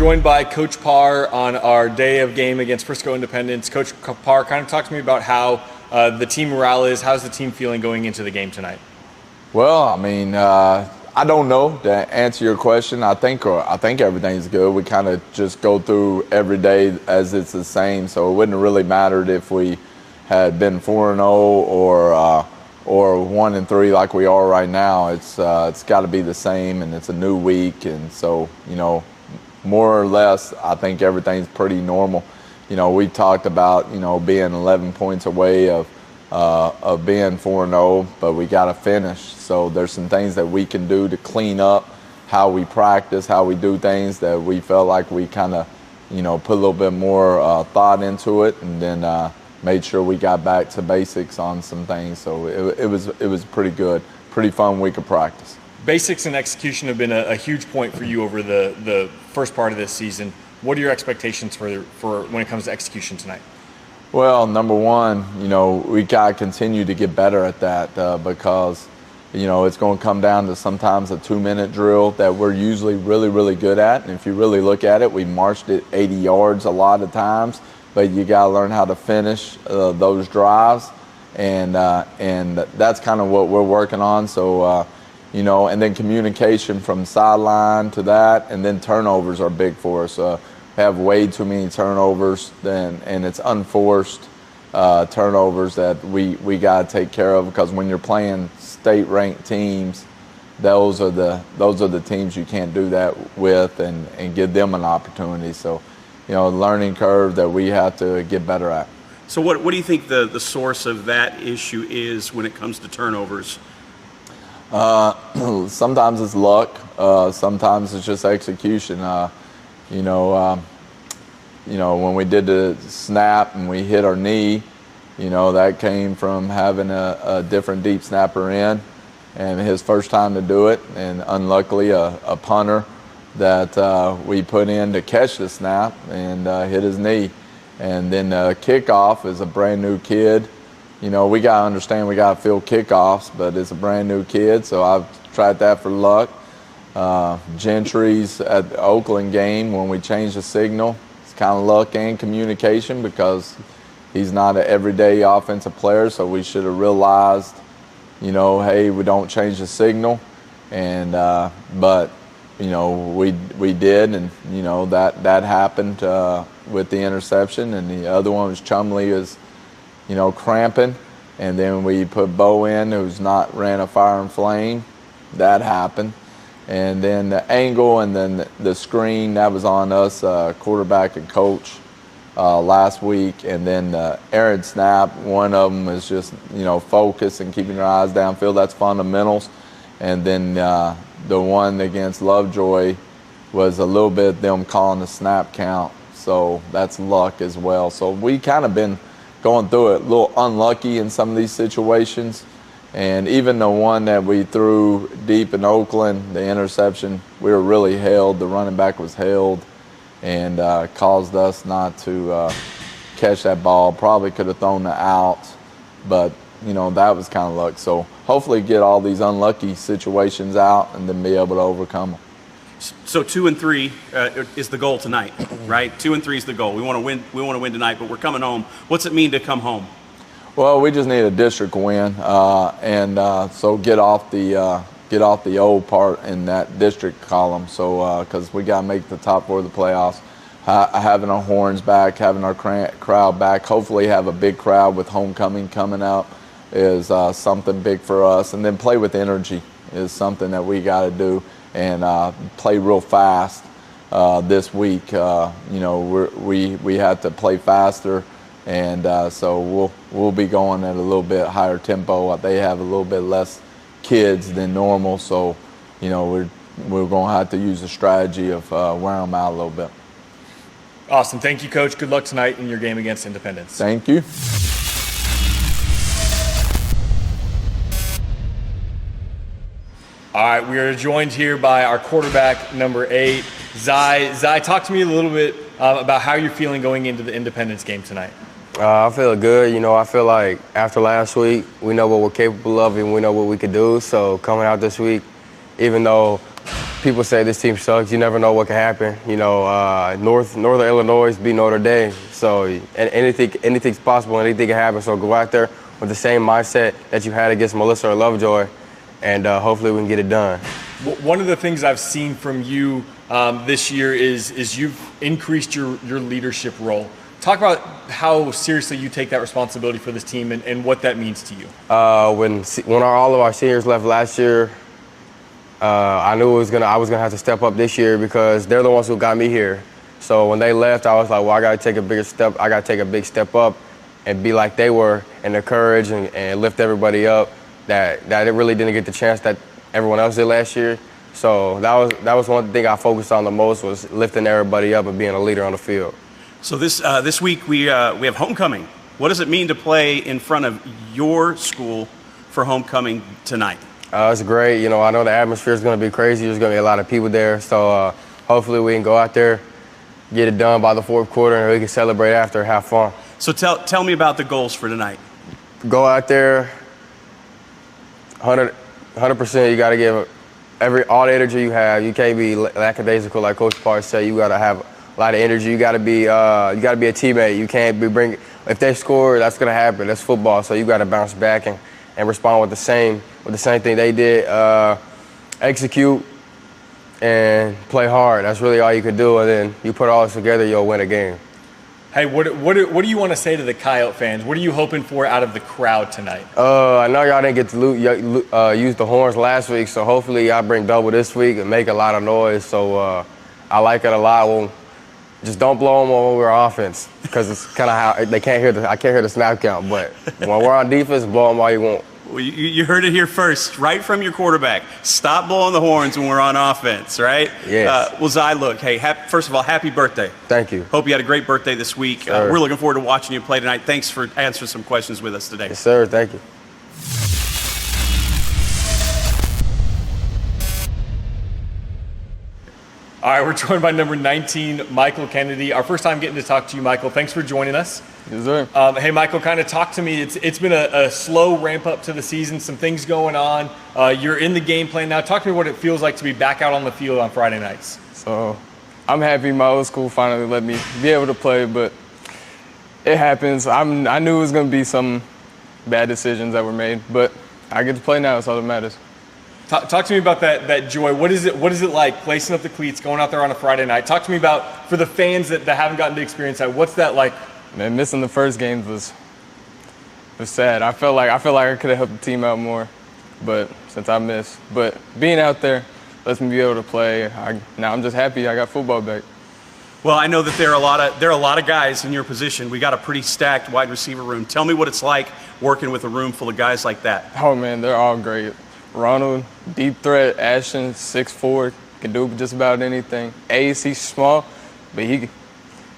joined by Coach Parr on our day of game against Frisco Independence. Coach Parr, kind of talk to me about how the team morale is. How's the team feeling going into the game tonight? Well, I mean, I don't know to answer your question. I think everything's good. We kind of just go through every day as it's the same, so it wouldn't have really mattered if we had been 4-0 or 1-3 like we are right now. It's got to be the same, and it's a new week, and so more or less, I think everything's pretty normal. We talked about being 11 points away of being 4-0, but we got to finish. So there's some things that we can do to clean up how we practice, how we do things that we felt like we kind of, put a little bit more thought into it, and then made sure we got back to basics on some things. So it was pretty good, pretty fun week of practice. Basics and execution have been a huge point for you over the first part of this season. What are your expectations for when it comes to execution tonight? Well, number one, we got to continue to get better at that because, it's going to come down to sometimes a 2-minute drill that we're usually really, really good at. And if you really look at it, we marched it 80 yards a lot of times, but you got to learn how to finish those drives. And that's kind of what we're working on. So, and then communication from sideline to that, and then turnovers are big for us. Have way too many turnovers, and it's unforced turnovers that we got to take care of, because when you're playing state-ranked teams, those are the teams you can't do that with and give them an opportunity. So, learning curve that we have to get better at. So what do you think the source of that issue is when it comes to turnovers? Sometimes it's luck. Sometimes it's just execution. When we did the snap and we hit our knee, that came from having a different deep snapper in, and his first time to do it, and unluckily a punter that we put in to catch the snap and hit his knee. And then kickoff is a brand new kid. We got to understand we got to field kickoffs, but it's a brand new kid, so I've tried that for luck. Gentry's at the Oakland game when we changed the signal. It's kind of luck and communication because he's not an everyday offensive player, so we should have realized, hey, we don't change the signal. And but we did, and that happened with the interception. And the other one was Chumley is cramping, and then we put Bo in, who's not ran a fire and flame. That happened. And then the angle and then the screen, that was on us, quarterback and coach, last week. And then the errant snap, one of them is just, focus and keeping your eyes downfield. That's fundamentals. And then the one against Lovejoy was a little bit them calling the snap count. So that's luck as well. So we kind of been going through it, a little unlucky in some of these situations. And even the one that we threw deep in Oakland, the interception, we were really held. The running back was held and caused us not to catch that ball. Probably could have thrown it out, but, that was kind of luck. So hopefully get all these unlucky situations out and then be able to overcome them. So 2-3 is the goal tonight, right? 2-3 is the goal. We want to win. We want to win tonight, but we're coming home. What's it mean to come home? Well, we just need a district win, and so get off the old part in that district column. So because we got to make the top 4 of the playoffs, having our horns back, having our crowd back, hopefully have a big crowd with homecoming coming up is something big for us. And then play with energy is something that we got to do, and play real fast this week. We have to play faster. And so we'll be going at a little bit higher tempo. They have a little bit less kids than normal, so we're going to have to use a strategy of wearing them out a little bit. Awesome. Thank you, Coach. Good luck tonight in your game against Independence. Thank you. All right, we are joined here by our quarterback, number 8, Zy. Zy, talk to me a little bit about how you're feeling going into the Independence game tonight. I feel good. I feel like after last week, we know what we're capable of and we know what we could do. So coming out this week, even though people say this team sucks. You never know what can happen. You know, Northern Illinois beat Notre Dame, so and anything's possible. Anything can happen. So go out there with the same mindset that you had against Melissa or Lovejoy, and hopefully we can get it done. One of the things I've seen from you this year is you've increased your leadership role. Talk about how seriously you take that responsibility for this team and what that means to you. When all of our seniors left last year, I knew I was gonna have to step up this year because they're the ones who got me here. So when they left, I was like, well, I gotta take a bigger step. I gotta take a big step up and be like they were, and encourage and lift everybody up. That it really didn't get the chance that everyone else did last year. So that was one thing I focused on the most, was lifting everybody up and being a leader on the field. So this week we have homecoming. What does it mean to play in front of your school for homecoming tonight? It's great. You know, I know the atmosphere is going to be crazy. There's going to be a lot of people there. So hopefully we can go out there, get it done by the fourth quarter, and we can celebrate after, have fun. So tell me about the goals for tonight. Go out there, 100%. You got to give all the energy you have. You can't be lackadaisical like Coach Parr said. You got to have a lot of energy. You got to be a teammate. You can't be bringing. If they score, that's going to happen. That's football. So you got to bounce back and respond with the same thing they did. Execute and play hard. That's really all you could do. And then you put all this together, you'll win a game. Hey, what do you want to say to the Coyote fans? What are you hoping for out of the crowd tonight? I know y'all didn't get to use the horns last week, so hopefully y'all bring double this week and make a lot of noise. So I like it a lot. Well, just don't blow them when we're on offense, because it's kind of how I can't hear the snap count. But when we're on defense, blow them all you want. Well, you heard it here first, right from your quarterback. Stop blowing the horns when we're on offense, right? Yes. Well, Zy, look, hey, first of all, happy birthday. Thank you. Hope you had a great birthday this week. Sir. We're looking forward to watching you play tonight. Thanks for answering some questions with us today. Yes, sir. Thank you. All right, we're joined by number 19, Michael Kennedy. Our first time getting to talk to you, Michael. Thanks for joining us. Yes, sir. Hey, Michael, kind of talk to me. It's been a slow ramp up to the season, some things going on. You're in the game plan now. Talk to me what it feels like to be back out on the field on Friday nights. So I'm happy my old school finally let me be able to play, but it happens. I knew it was going to be some bad decisions that were made, but I get to play now. That's all that matters. Talk to me about that joy. What is it like placing up the cleats, going out there on a Friday night? Talk to me about, for the fans that haven't gotten to experience that, what's that like? Man, missing the first games was sad. I felt like I could have helped the team out more, but since I missed. But being out there lets me be able to play. Now I'm just happy I got football back. Well, I know that there are a lot of guys in your position. We got a pretty stacked wide receiver room. Tell me what it's like working with a room full of guys like that. Oh man, they're all great. Ronald, deep threat. Ashton, 6'4", can do just about anything. Ace, he's small, but he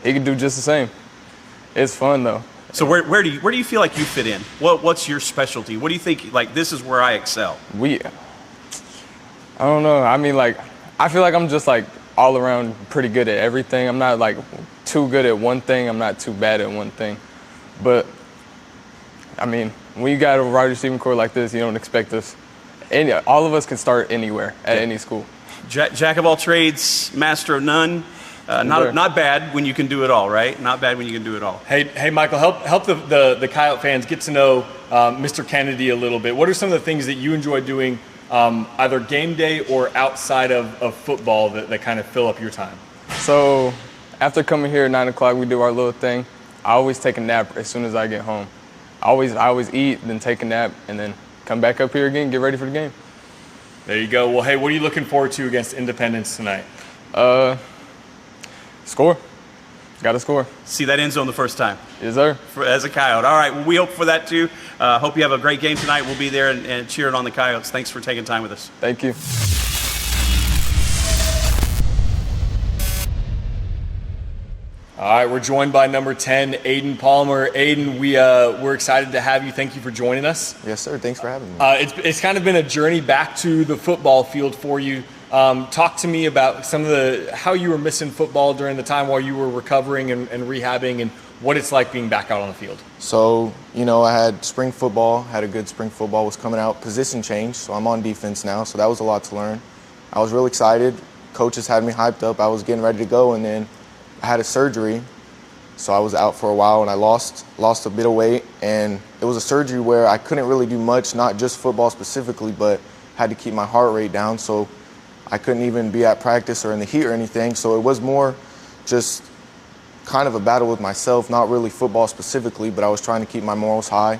can do just the same. It's fun though. So where do you feel like you fit in? What's your specialty? What do you think, like, this is where I excel? I don't know. I mean, like, I feel like I'm just like all around pretty good at everything. I'm not like too good at one thing. I'm not too bad at one thing. But I mean, when you got a wide receiving core like this, you don't expect this. All of us can start anywhere at any school. Jack of all trades, master of none. Not bad when you can do it all, right? Not bad when you can do it all. Hey, Michael, help the Coyote fans get to know Mr. Kennedy a little bit. What are some of the things that you enjoy doing, either game day or outside of football, that kind of fill up your time? So after coming here at 9 o'clock, we do our little thing. I always take a nap as soon as I get home. I always eat, then take a nap, and then come back up here again, get ready for the game. There you go. Well, hey, what are you looking forward to against Independence tonight? Score. Got to score. See that end zone the first time. Yes, sir. As a Coyote. All right, well, we hope for that too. Hope you have a great game tonight. We'll be there and cheering on the Coyotes. Thanks for taking time with us. Thank you. All right, we're joined by number 10, Aiden Palmer. Aiden, we're excited to have you. Thank you for joining us. Yes, sir. Thanks for having me. It's kind of been a journey back to the football field for you. Talk to me about how you were missing football during the time while you were recovering and rehabbing, and what it's like being back out on the field. So, I had spring football, had a good spring football, was coming out. Position change, so I'm on defense now, so that was a lot to learn. I was really excited. Coaches had me hyped up. I was getting ready to go, and then I had a surgery. So I was out for a while, and I lost a bit of weight. And it was a surgery where I couldn't really do much, not just football specifically, but had to keep my heart rate down. So I couldn't even be at practice or in the heat or anything. So it was more just kind of a battle with myself, not really football specifically, but I was trying to keep my morals high.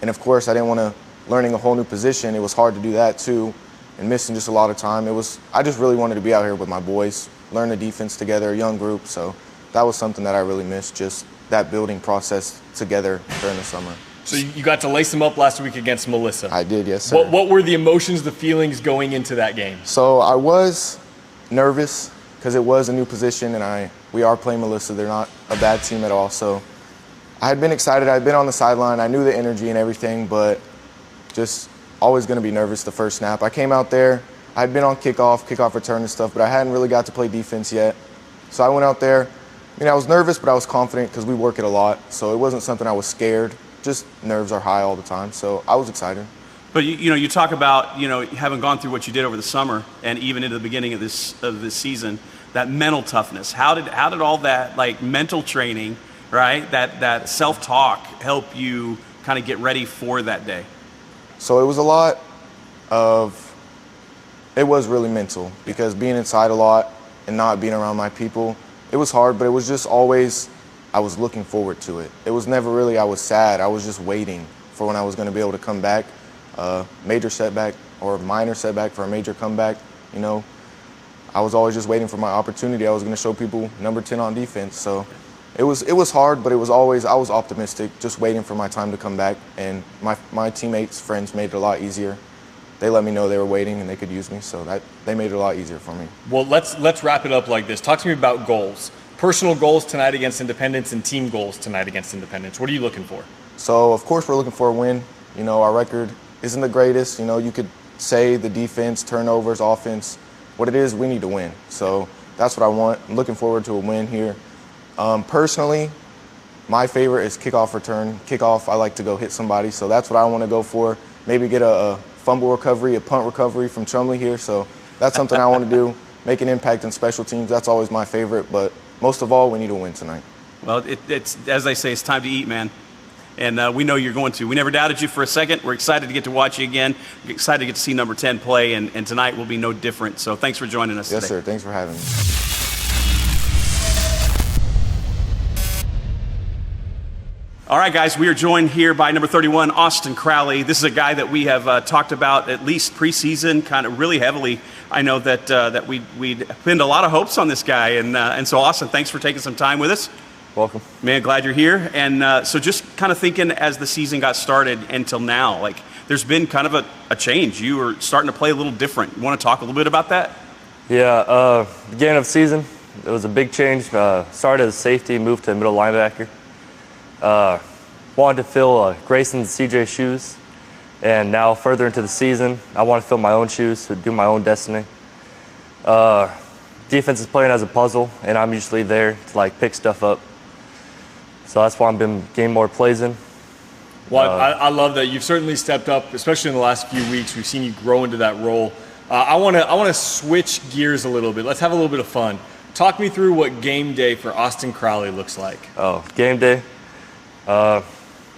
And of course, I didn't want to learning a whole new position. It was hard to do that too, and missing just a lot of time. I just really wanted to be out here with my boys, learn the defense together, a young group. So that was something that I really missed, just that building process together during the summer. So you got to lace them up last week against Melissa. I did, yes, sir. What were the emotions, the feelings going into that game? So I was nervous because it was a new position, and we are playing Melissa. They're not a bad team at all. So I had been excited. I had been on the sideline. I knew the energy and everything, but just always going to be nervous the first snap. I came out there. I had been on kickoff return and stuff, but I hadn't really got to play defense yet. So I went out there. I was nervous, but I was confident because we work it a lot. So it wasn't something I was scared. Just nerves are high all the time. So I was excited. But you talk about having gone through what you did over the summer and even into the beginning of this season, that mental toughness. How did all that mental training, right? That self-talk help you kind of get ready for that day? So it was it was really mental because being inside a lot and not being around my people, it was hard, but it was just always, I was looking forward to it. It was never really, I was sad. I was just waiting for when I was going to be able to come back. Major setback or minor setback for a major comeback, I was always just waiting for my opportunity. I was going to show people number 10 on defense. So it was hard, but I was optimistic, just waiting for my time to come back. And my teammates, friends made it a lot easier. They let me know they were waiting and they could use me, so they made it a lot easier for me. Well, let's wrap it up like this. Talk to me about goals. Personal goals tonight against Independence and team goals tonight against Independence. What are you looking for? So, of course, we're looking for a win. Our record isn't the greatest. You could say the defense, turnovers, offense. What it is, we need to win. So that's what I want. I'm looking forward to a win here. Personally, my favorite is kickoff return. Kickoff, I like to go hit somebody, so that's what I want to go for. Maybe get a fumble recovery, a punt recovery from Chumley here. So that's something I want to do, make an impact in special teams. That's always my favorite, but most of all, we need to win tonight. Well, it's as they say, it's time to eat, man. And we know you're going to. We never doubted you for a second. We're excited to get to watch you again. We're excited to get to see number 10 play, and tonight will be no different. So thanks for joining us today. Yes, sir. Thanks for having me. All right, guys, we are joined here by number 31, Austin Crowley. This is a guy that we have talked about at least preseason, kind of really heavily. I know that we'd pinned a lot of hopes on this guy, and so Austin, thanks for taking some time with us. Welcome. Man, glad you're here. And so just kind of thinking as the season got started until now, there's been kind of a change. You were starting to play a little different. You want to talk a little bit about that? Yeah, beginning of season, it was a big change. Started as safety, moved to middle linebacker. Wanted to fill Grayson's CJ's shoes, and now further into the season, I want to fill my own shoes, to do my own destiny. Defense is playing as a puzzle, and I'm usually there to pick stuff up. So that's why I've been getting more plays in. Well, I love that you've certainly stepped up, especially in the last few weeks. We've seen you grow into that role. I want to switch gears a little bit. Let's have a little bit of fun. Talk me through what game day for Austin Crowley looks like. Oh, game day.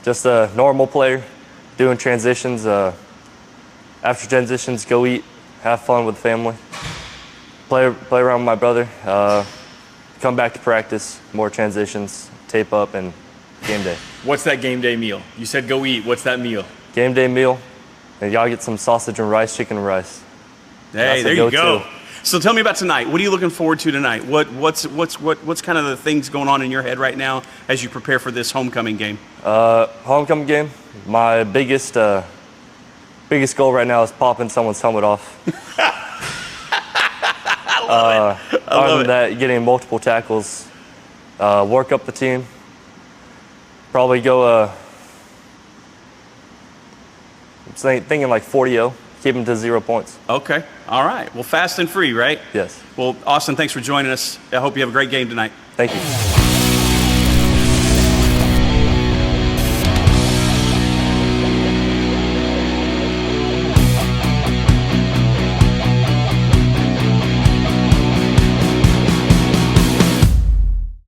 Just a normal player, doing transitions. After transitions, go eat, have fun with family, play around with my brother, come back to practice, more transitions, tape up, and game day. What's that game day meal? You said go eat. What's that meal? Game day meal, and y'all get some sausage and rice, chicken and rice. Hey, there you go. So tell me about tonight. What are you looking forward to tonight? What's kind of the things going on in your head right now as you prepare for this homecoming game? Homecoming game. My biggest goal right now is popping someone's helmet off. I love it. Other than that, getting multiple tackles, work up the team. Probably go. I'm thinking 40-0. Keep them to 0 points. Okay. All right. Well, fast and free, right? Yes. Well, Austin, thanks for joining us. I hope you have a great game tonight. Thank you.